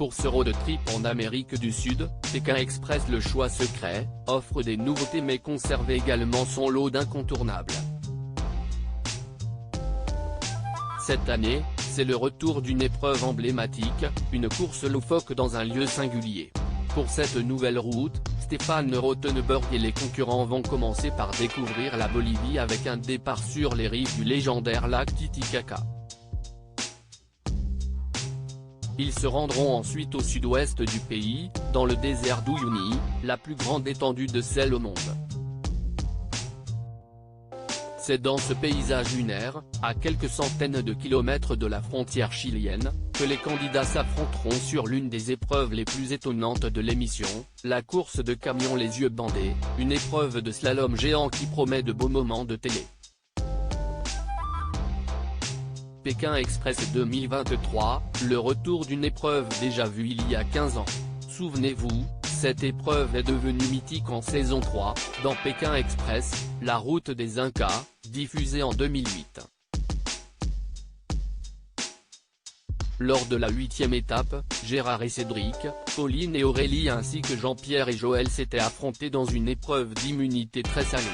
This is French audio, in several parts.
Pour ce road trip en Amérique du Sud, Pékin Express, le choix secret, offre des nouveautés mais conserve également son lot d'incontournables. Cette année, c'est le retour d'une épreuve emblématique, une course loufoque dans un lieu singulier. Pour cette nouvelle route, Stéphane Rothenberg et les concurrents vont commencer par découvrir la Bolivie avec un départ sur les rives du légendaire lac Titicaca. Ils se rendront ensuite au sud-ouest du pays, dans le désert d'Uyuni, la plus grande étendue de sel au monde. C'est dans ce paysage lunaire, à quelques centaines de kilomètres de la frontière chilienne, que les candidats s'affronteront sur l'une des épreuves les plus étonnantes de l'émission, la course de camion les yeux bandés, une épreuve de slalom géant qui promet de beaux moments de télé. Pékin Express 2023, le retour d'une épreuve déjà vue il y a 15 ans. Souvenez-vous, cette épreuve est devenue mythique en saison 3, dans Pékin Express, la route des Incas, diffusée en 2008. Lors de la 8e étape, Gérard et Cédric, Pauline et Aurélie ainsi que Jean-Pierre et Joël s'étaient affrontés dans une épreuve d'immunité très salée.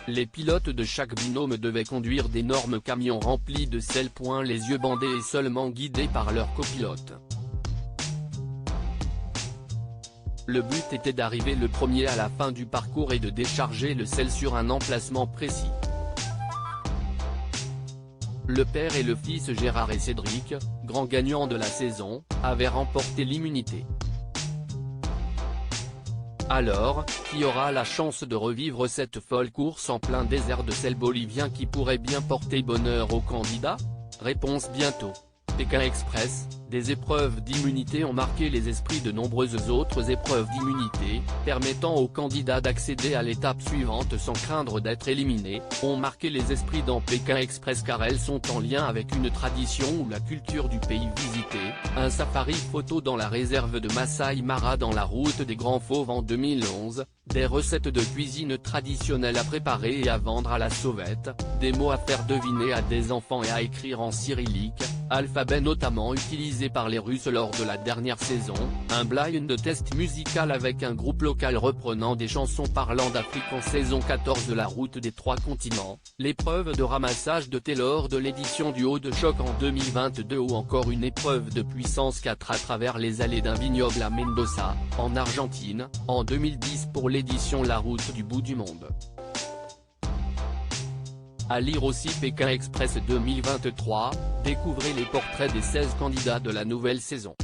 Les pilotes de chaque binôme devaient conduire d'énormes camions remplis de sel. Les yeux bandés et seulement guidés par leur copilote. Le but était d'arriver le premier à la fin du parcours et de décharger le sel sur un emplacement précis. Le père et le fils Gérard et Cédric, grands gagnants de la saison, avaient remporté l'immunité. Alors, qui aura la chance de revivre cette folle course en plein désert de sel bolivien qui pourrait bien porter bonheur aux candidats? Réponse bientôt. Pékin Express, des épreuves d'immunité ont marqué les esprits de nombreuses autres épreuves d'immunité, permettant aux candidats d'accéder à l'étape suivante sans craindre d'être éliminés, ont marqué les esprits dans Pékin Express car elles sont en lien avec une tradition ou la culture du pays visité, un safari photo dans la réserve de Masai Mara dans la route des Grands Fauves en 2011, des recettes de cuisine traditionnelles à préparer et à vendre à la sauvette, des mots à faire deviner à des enfants et à écrire en cyrillique, alphabet notamment utilisé par les Russes lors de la dernière saison, un blind test musical avec un groupe local reprenant des chansons parlant d'Afrique en saison 14 de la route des 3 continents, l'épreuve de ramassage de thé lors de l'édition du Haut de Choc en 2022 ou encore une épreuve de puissance 4 à travers les allées d'un vignoble à Mendoza, en Argentine, en 2010 pour l'édition La Route du Bout du Monde. À lire aussi Pékin Express 2023, découvrez les portraits des 16 candidats de la nouvelle saison.